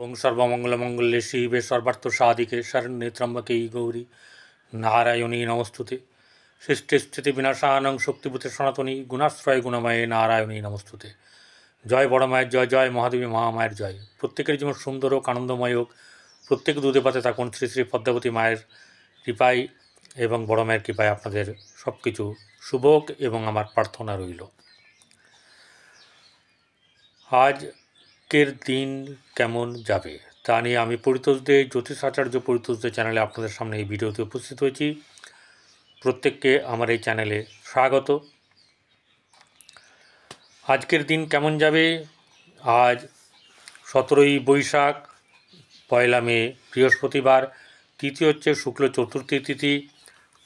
ओं सर्वमंगलमंगल्ये शिवे सर्वार्थसाधिके शरण्ये त्र्यंबके गौरी नारायणी नमस्तुते। सृष्टिस्थितिविनाशानं शक्तिभूते सनातनी गुणाश्रय गुणमये नारायणी नमस्तुते। जय बड़ मायर जय, जय महादेवी महामायर जय। प्रत्येकेर जीवन सुंदर होक, आनंदमय होक, प्रत्येक दूधे पाते थाकुन श्री श्री पद्मावती मायर कृपाय एवं बड़ मायर कृपाय आपनादेर सबकिछु शुभ होक एवं आमार प्रार्थना रइल। आजकेर दिन केमन जाबे ता निये आमी परितोष दे ज्योतिष आचार्य परितोष दे चैनेले आपनादेर सामने এই ভিডিওতে উপস্থিত হয়েছি। প্রত্যেককে আমার এই চ্যানেলে স্বাগত। আজকের দিন কেমন যাবে? আজ 17ই বৈশাখ, পয়লা মে, বৃহস্পতিবার। তিথি হচ্ছে শুক্ল চতুর্থী তিথি।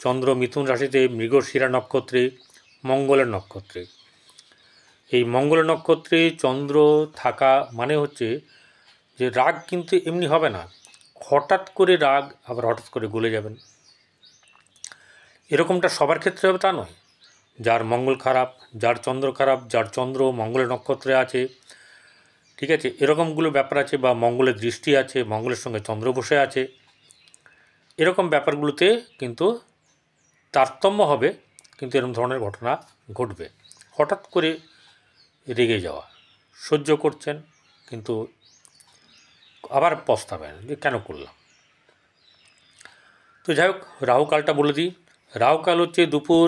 চন্দ্র মিথুন রাশিতে মৃগশিরা নক্ষত্রে মঙ্গলের নক্ষত্রে। এই মঙ্গল নক্ষত্রে চন্দ্র থাকা মানে হচ্ছে যে রাগ কিন্তু এমনি হবে না, হঠাৎ করে রাগ আবার হঠাৎ করে গলে যাবেন, এরকমটা সবার ক্ষেত্রে হবে তা নয়। যার মঙ্গল খারাপ, যার চন্দ্র খারাপ, যার চন্দ্র মঙ্গলের নক্ষত্রে আছে, ঠিক আছে, এরকমগুলো ব্যাপার আছে, বা মঙ্গলের দৃষ্টি আছে, মঙ্গলের সঙ্গে চন্দ্র বসে আছে, এরকম ব্যাপারগুলোতে কিন্তু তারতম্য হবে, কিন্তু এরকম ধরনের ঘটনা ঘটবে। হঠাৎ করে রেগে যাওয়া, সহ্য করছেন কিন্তু আবার পস্তাবেন যে কেন করলাম। তো যাই হোক, রাহুকালটা বলে দিই। রাহুকাল হচ্ছে দুপুর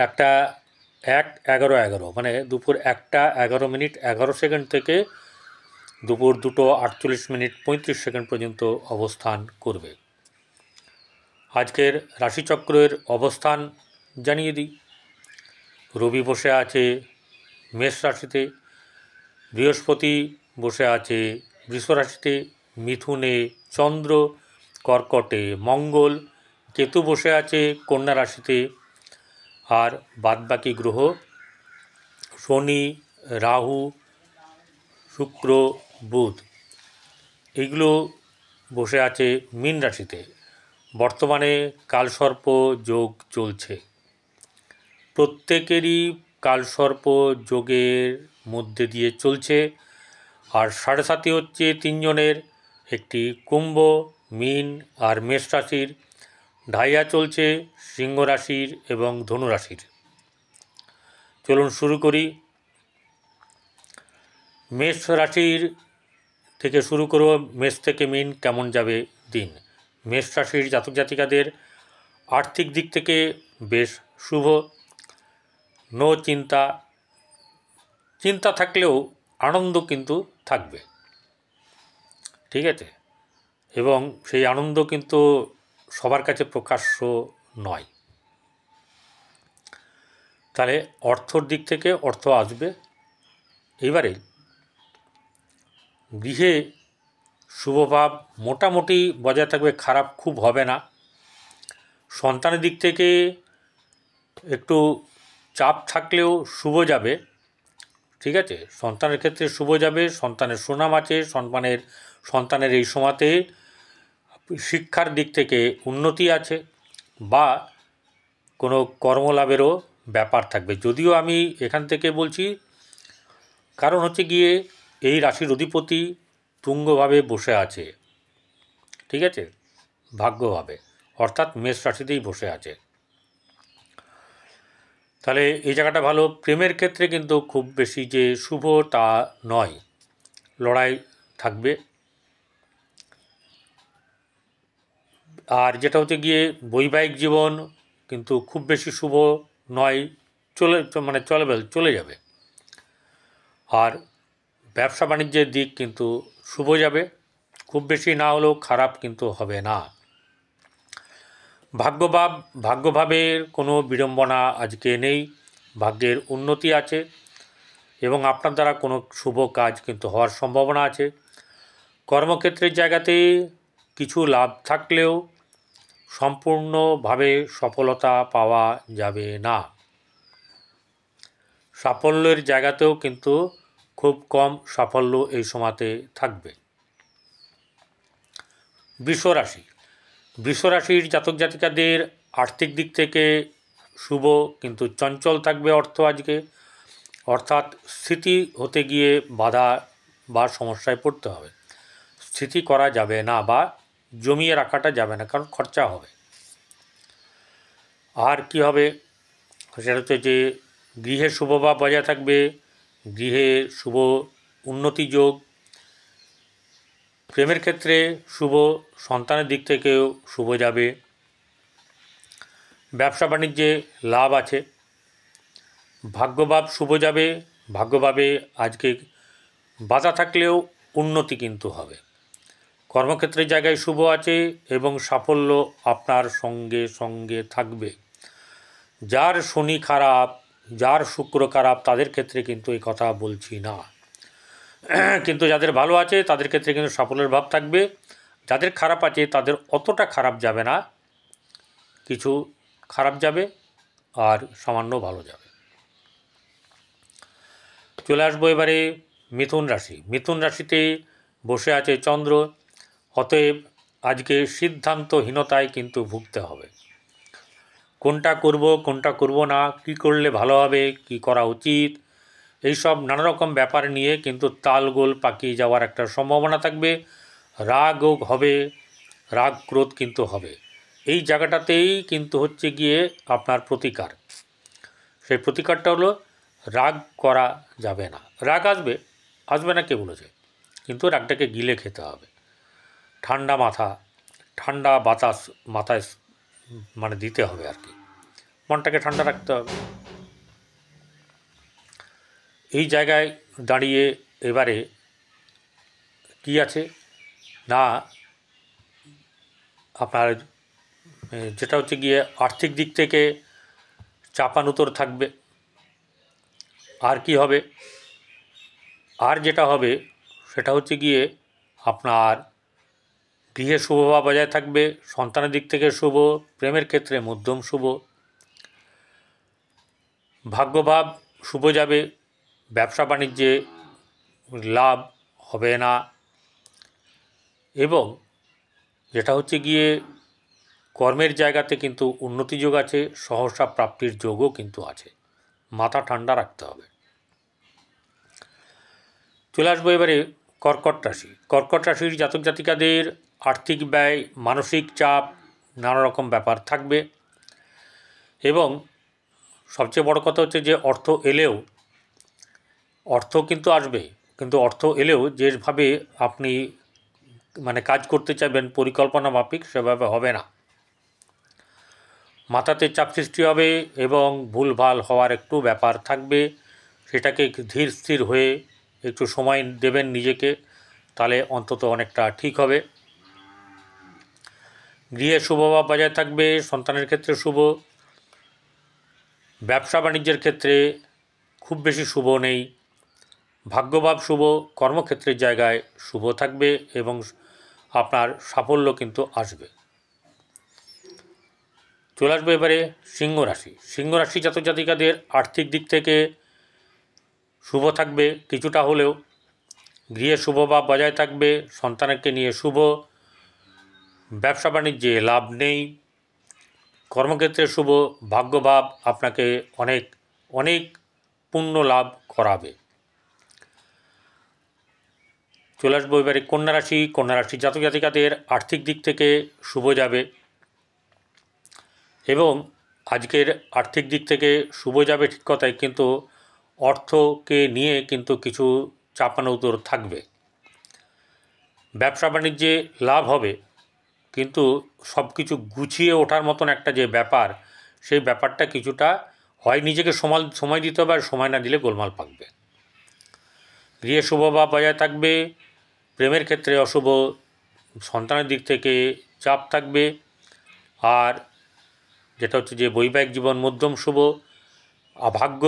1:11 মানে দুপুর 1:11:11 থেকে দুপুর 2:48:35 পর্যন্ত অবস্থান করবে। আজকের রাশিচক্রের অবস্থান জানিয়ে দিই। রবি বসে আছে মেষ রাশিতে, বৃহস্পতি বসে আছে বৃষ রাশিতে, মিথুনে চন্দ্র, কর্কটে মঙ্গল, কেতু বসে আছে কন্যা রাশিতে, আর বাদবাকি গ্রহ শনি, রাহু, শুক্র, বুধ এইগুলো বসে আছে মীন রাশিতে। বর্তমানে কালসর্প যোগ চলছে। প্রত্যেকেরই কালসর্প যোগের মধ্যে দিয়ে চলছে। আর 7.5 হচ্ছে তিনজনের, একটি কুম্ভ, মীন আর মেষ রাশির, ঢাইয়া চলছে সিংহ রাশির এবং ধনু রাশির। চলুন শুরু করি। মেষ রাশির থেকে শুরু করব। মেষ থেকে মীন কেমন যাবে দিন। মেষ রাশির জাতক জাতিকাদের আর্থিক দিক থেকে বেশ শুভ। নো চিন্তা, চিন্তা থাকলেও আনন্দ কিন্তু থাকবে, ঠিক আছে, এবং সেই আনন্দ কিন্তু সবার কাছে প্রকাশ্য নয়। তাহলে অর্থর দিক থেকে অর্থ আসবে। এবারে গৃহে শুভভাব মোটামুটি বজায় থাকবে, খারাপ খুব হবে না। সন্তানের দিক থেকে একটু চাপ থাকলেও শুভ যাবে, ঠিক আছে, সন্তানের ক্ষেত্রে শুভ যাবে। সন্তানের সুনাম আছে, সন্তানের এই সময়তে শিক্ষার দিক থেকে উন্নতি আছে, বা কোনো কর্মলাভেরও ব্যাপার থাকবে। যদিও আমি এখান থেকে বলছি, কারণ হচ্ছে গিয়ে এই রাশির অধিপতি তুঙ্গভাবে বসে আছে, ঠিক আছে, ভাগ্যভাবে, অর্থাৎ মেষ রাশিতেই বসে আছে। তাহলে এই জায়গাটা ভালো। প্রেমের ক্ষেত্রে কিন্তু খুব বেশি যে শুভ তা নয়, লড়াই থাকবে। আর যেটা হচ্ছে গিয়ে বৈবাহিক জীবন কিন্তু খুব বেশি শুভ নয়, চলে যাবে। আর ব্যবসা বাণিজ্যের দিক কিন্তু শুভ যাবে, খুব বেশি না হলেও খারাপ কিন্তু হবে না। ভাগ্যভাবের কোনো বিড়ম্বনা আজকে নেই, ভাগ্যের উন্নতি আছে এবং আপনার দ্বারা কোনো শুভ কাজ কিন্তু হওয়ার সম্ভাবনা আছে। কর্মক্ষেত্রের জায়গাতে কিছু লাভ থাকলেও সম্পূর্ণভাবে সফলতা পাওয়া যাবে না। সাফল্যের জায়গাতেও কিন্তু খুব কম সাফল্য এই সময়তে থাকবে। বৃষ রাশির জাতক জাতিকাদের আর্থিক দিক থেকে শুভ, কিন্তু চঞ্চল থাকবে অর্থ আজকে, অর্থাৎ স্থিতি হতে গিয়ে বাধা বা সমস্যায় পড়তে হবে। স্মৃতি করা যাবে না বা জমিয়ে রাখাটা যাবে না, কারণ খরচা হবে। আর কি হবে, সেটা হচ্ছে যে গৃহে শুভভাব বজায় থাকবে, গৃহে শুভ উন্নতি যোগ, প্রেমের ক্ষেত্রে শুভ, সন্তানের দিক থেকেও শুভ যাবে, ব্যবসা বাণিজ্যে লাভ আছে, ভাগ্যভাব শুভ যাবে, ভাগ্যভাবে আজকে বাধা থাকলেও উন্নতি কিন্তু হবে, কর্মক্ষেত্রের জায়গায় শুভ আছে এবং সাফল্য আপনার সঙ্গে সঙ্গে থাকবে। যার শনি খারাপ, যার শুক্র খারাপ, তাদের ক্ষেত্রে কিন্তু এই কথা বলছি না, কিন্তু যাদের ভালো আছে তাদের ক্ষেত্রে কিন্তু সাফল্যের ভাব থাকবে। যাদের খারাপ আছে তাদের অতটা খারাপ যাবে না, কিছু খারাপ যাবে আর সামান্য ভালো যাবে। চলে আসবো এবারে মিথুন রাশি। মিথুন রাশিতে বসে আছে চন্দ্র, অতএব আজকে সিদ্ধান্তহীনতায় কিন্তু ভুগতে হবে। কোনটা করব না, কি করলে ভালো হবে, কি করা উচিত, এইসব নানা রকম ব্যাপার নিয়ে কিন্তু তালগোল পাকিয়ে যাওয়ার একটা সম্ভাবনা থাকবে। রাগও হবে, রাগ ক্রোধ কিন্তু হবে। এই জায়গাটাতেই কিন্তু হচ্ছে গিয়ে আপনার প্রতিকার। সেই প্রতিকারটা হলো রাগ করা যাবে না। রাগ আসবে, আসবে না কে বলেছে, কিন্তু রাগটাকে গিলে খেতে হবে। ঠান্ডা মাথা, ঠান্ডা বাতাস মাথায় মানে দিতে হবে আর কি, মনটাকে ঠান্ডা রাখতে হবে। এই জায়গায় দাঁড়িয়ে এবারে কি আছে না, আপনার যেটা হচ্ছে গিয়ে আর্থিক দিক থেকে চাপানুতর থাকবে। আর কি হবে, আর যেটা হবে সেটা হচ্ছে গিয়ে আপনার গৃহে শুভভাব বজায় থাকবে, সন্তানের দিক থেকে শুভ, প্রেমের ক্ষেত্রে মধ্যম শুভ, ভাগ্যভাব শুভ যাবে, ব্যবসা বাণিজ্যে লাভ হবে না, এবং যেটা হচ্ছে গিয়ে কর্মের জায়গাতে কিন্তু উন্নতি যোগ আছে, সহসা প্রাপ্তির যোগও কিন্তু আছে। মাথা ঠান্ডা রাখতে হবে। চলে আসবো এবারে কর্কট রাশি। কর্কট রাশির জাতক জাতিকাদের আর্থিক ব্যয়, মানসিক চাপ, নানা রকম ব্যাপার থাকবে, এবং সবচেয়ে বড় কথা হচ্ছে যে অর্থ কিন্তু আসবে, কিন্তু অর্থ এলেও যেভাবে আপনি মানে কাজ করতে চাইবেন পরিকল্পনা মাফিক সেভাবে হবে না। মাথাতে চাপ সৃষ্টি হবে এবং ভুলভাল হওয়ার একটু ব্যাপার থাকবে। সেটাকে ধীর স্থির হয়ে একটু সময় দেবেন নিজেকে, তাহলে অন্তত অনেকটা ঠিক হবে। গৃহে শুভভাব বজায় থাকবে, সন্তানের ক্ষেত্রে শুভ, ব্যবসা বাণিজ্যের ক্ষেত্রে খুব বেশি শুভ নেই, ভাগ্যভাব শুভ, কর্মক্ষেত্রের জায়গায় শুভ থাকবে এবং আপনার সাফল্য কিন্তু আসবে। চলে আসবে এবারে সিংহ রাশি। সিংহ রাশি জাতক জাতিকাদের আর্থিক দিক থেকে শুভ থাকবে কিছুটা হলেও, গৃহে শুভভাব বজায় থাকবে, সন্তানকে নিয়ে শুভ, ব্যবসা বাণিজ্যে লাভ নেই, কর্মক্ষেত্রে শুভ, ভাগ্যভাব আপনাকে অনেক অনেক পুণ্য লাভ করাবে। চলে আসবো এবারে কন্যা রাশি। কন্যা রাশি জাতক জাতিকাদের আর্থিক দিক থেকে শুভ যাবে, এবং আজকের আর্থিক দিক থেকে শুভ যাবে ঠিক কথাই, কিন্তু অর্থকে নিয়ে কিন্তু কিছু চাপানোতর থাকবে। ব্যবসা বাণিজ্যে লাভ হবে, কিন্তু সব কিছু গুছিয়ে ওঠার মতন একটা যে ব্যাপার, সেই ব্যাপারটা কিছুটা হয় নিজেকে সময় দিতে হবে, আর সময় না দিলে গোলমাল পাকবে। গৃহে শুভভাব বজায় থাকবে, প্রেমের ক্ষেত্রে অশুভ, সন্তানের দিক থেকে চাপ থাকবে, আর যেটা হচ্ছে যে বৈবাহিক জীবন মধ্যম শুভ, ভাগ্য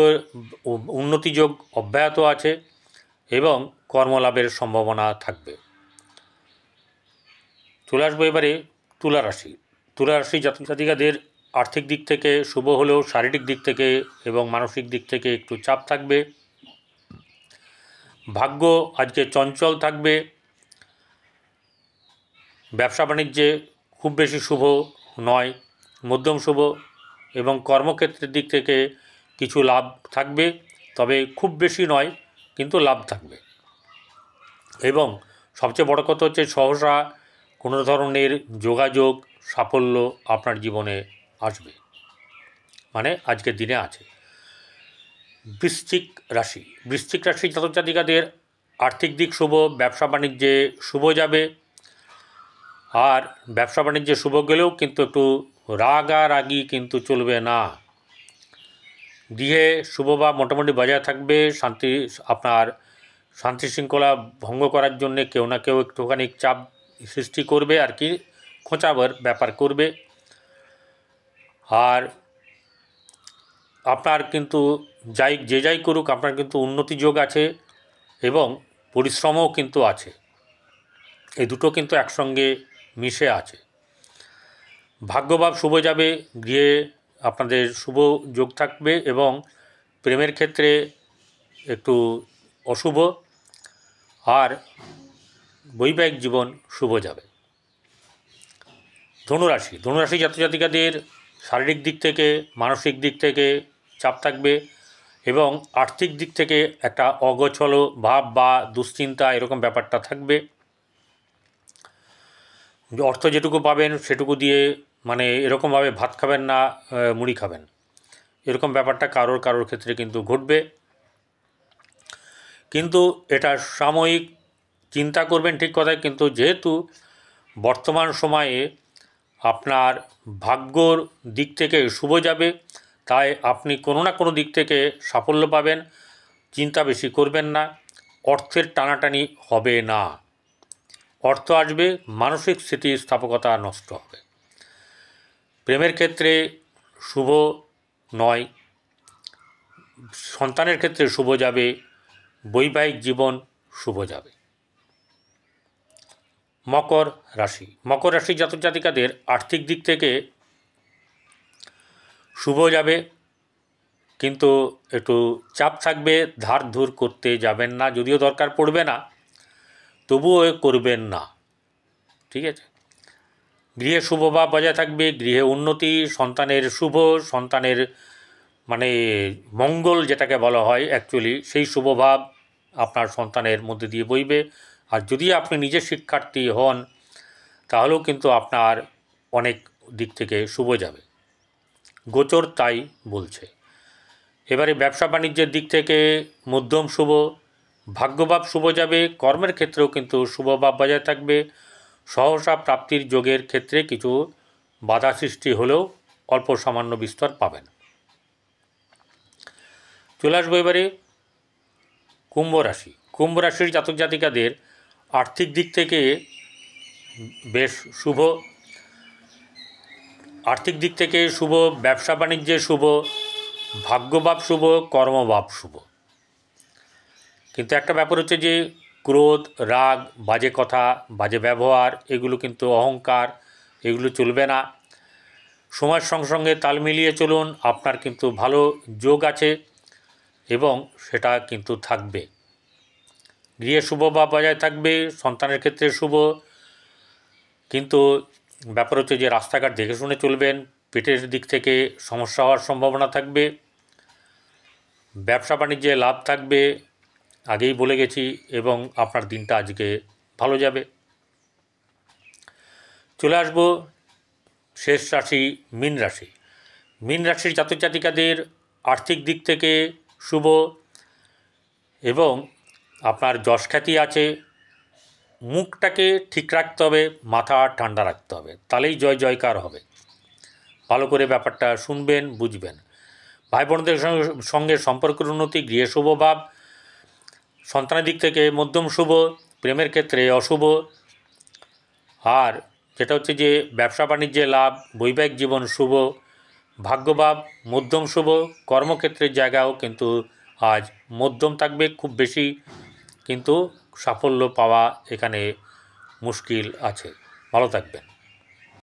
উন্নতি যোগ অব্যাহত আছে এবং কর্মলাভের সম্ভাবনা থাকবে। চলে আসবো এবারে তুলা রাশি। তুলা রাশি জাতক জাতিকাদের আর্থিক দিক থেকে শুভ হলেও শারীরিক দিক থেকে এবং মানসিক দিক থেকে একটু চাপ থাকবে। ভাগ্য আজকে চঞ্চল থাকবে, ব্যবসা বাণিজ্যে খুব বেশি শুভ নয়, মধ্যম শুভ, এবং কর্মক্ষেত্রের দিক থেকে কিছু লাভ থাকবে, তবে খুব বেশি নয়, কিন্তু লাভ থাকবে, এবং সবচেয়ে বড় কথা হচ্ছে সহসা কোনো ধরনের যোগাযোগ সাফল্য আপনার জীবনে আসবে, মানে আজকের দিনে আছে। বৃশ্চিক রাশির জাতক জাতিকাদের আর্থিক দিক শুভ, ব্যবসা বাণিজ্যে শুভ যাবে। আর ব্যবসা বাণিজ্যে শুভ গেলেও কিন্তু একটু রাগারাগি কিন্তু চলবে না। গৃহে শুভভাব মোটামুটি বজায় থাকবে। আপনার শান্তি শৃঙ্খলা ভঙ্গ করার জন্যে কেউ না কেউ একটুখানি চাপ সৃষ্টি করবে আর কি, খোঁচাবার ব্যাপার করবে। আর আপনার কিন্তু যে যাই করুক আপনার কিন্তু উন্নতি যোগ আছে এবং পরিশ্রমও কিন্তু আছে, এই দুটো কিন্তু একসঙ্গে মিশে আছে। ভাগ্যভাব শুভ যাবে, গৃহে আপনাদের শুভ যোগ থাকবে এবং প্রেমের ক্ষেত্রে একটু অশুভ, আর বৈবাহিক জীবন শুভ যাবে। ধনুরাশি জাতজাতিকাদের শারীরিক দিক থেকে মানসিক দিক থেকে চাপ থাকবে এবং আর্থিক দিক থেকে একটা অগোছালো ভাব বা দুশ্চিন্তা এরকম ব্যাপারটা থাকবে। অর্থ যেটুকু পাবেন সেটুকু দিয়ে মানে এরকমভাবে ভাত খাবেন না মুড়ি খাবেন, এরকম ব্যাপারটা কারোর ক্ষেত্রে কিন্তু ঘটবে। কিন্তু এটা সাময়িক, চিন্তা করবেন ঠিক কথায়, কিন্তু যেহেতু বর্তমান সময়ে আপনার ভাগ্যর দিক থেকে শুভ যাবে, তাই আপনি কোনো না কোনো দিক থেকে সাফল্য পাবেন। চিন্তা বেশি করবেন না, অর্থের টানাটানি হবে না, অর্থ আসবে, মানসিক স্থিতিস্থাপকতা নষ্ট হবে। প্রেমের ক্ষেত্রে শুভ নয়, সন্তানের ক্ষেত্রে শুভ যাবে, বৈবাহিক জীবন শুভ যাবে। মকর রাশি জাতক জাতিকাদের আর্থিক দিক থেকে শুভ যাবে, কিন্তু একটু চাপ থাকবে, ধার ধুর করতে যাবেন না, যদিও দরকার পড়বে না তবুও করবেন না, ঠিক আছে। গৃহে শুভভাব বজায় থাকবে, গৃহে উন্নতি, সন্তানের শুভ, সন্তানের মানে মঙ্গল যেটাকে বলা হয় অ্যাকচুয়ালি, সেই শুভভাব আপনার সন্তানের মধ্যে দিয়ে বইবে। আর যদি আপনি নিজে শিক্ষার্থী হন তাহলেও কিন্তু আপনার অনেক দিক থেকে শুভ যাবে, গোচর তাই বলছে। এবারে ব্যবসা বাণিজ্যের দিক থেকে মধ্যম শুভ, ভাগ্যভাব শুভ যাবে, কর্মের ক্ষেত্রেও কিন্তু শুভভাব বজায় থাকবে। সহসা প্রাপ্তির যোগের ক্ষেত্রে কিছু বাধা সৃষ্টি হলেও অল্প সামান্য বিস্তর পাবেন। চলে আসবো এবারে কুম্ভ রাশির জাতক জাতিকাদের আর্থিক দিক থেকে বেশ শুভ, ব্যবসা বাণিজ্যে শুভ, ভাগ্যভাব শুভ, কর্মভাব শুভ। কিন্তু একটা ব্যাপার হচ্ছে যে ক্রোধ, রাগ, বাজে কথা, বাজে ব্যবহার, এগুলো কিন্তু অহংকার, এগুলো চলবে না। সময়ের সঙ্গে সঙ্গে তাল মিলিয়ে চলুন, আপনার কিন্তু ভালো যোগ আছে এবং সেটা কিন্তু থাকবে। গৃহে শুভভাব বজায় থাকবে, সন্তানের ক্ষেত্রে শুভ, কিন্তু ব্যাপার হচ্ছে যে রাস্তাঘাট দেখে শুনে চলবেন, পেটের দিক থেকে সমস্যা হওয়ার সম্ভাবনা থাকবে। ব্যবসা বাণিজ্যে লাভ থাকবে, আগেই বলে গেছি, এবং আপনার দিনটা আজকে ভালো যাবে। চলে আসবো শেষ রাশি মীন রাশির জাতক জাতিকাদের আর্থিক দিক থেকে শুভ এবং আপনার যশখ্যাতি আছে। মুখটাকে ঠিক রাখতে হবে, মাথা ঠান্ডা রাখতে হবে, তাহলেই জয়কার হবে। ভালো করে ব্যাপারটা শুনবেন, বুঝবেন। ভাই বোনদের সঙ্গে সম্পর্কের উন্নতি, গৃহে শুভভাব, সন্তানের দিক থেকে মধ্যম শুভ, প্রেমের ক্ষেত্রে অশুভ। আর যেটা হচ্ছে যে ব্যবসা বাণিজ্যে লাভ, বৈবাহিক জীবন শুভ, ভাগ্যভাব মধ্যম শুভ, কর্মক্ষেত্রের জায়গাও কিন্তু আজ মধ্যম থাকবে, খুব বেশি কিন্তু সাফল্য পাওয়া এখানে মুশকিল আছে। ভালো থাকবেন।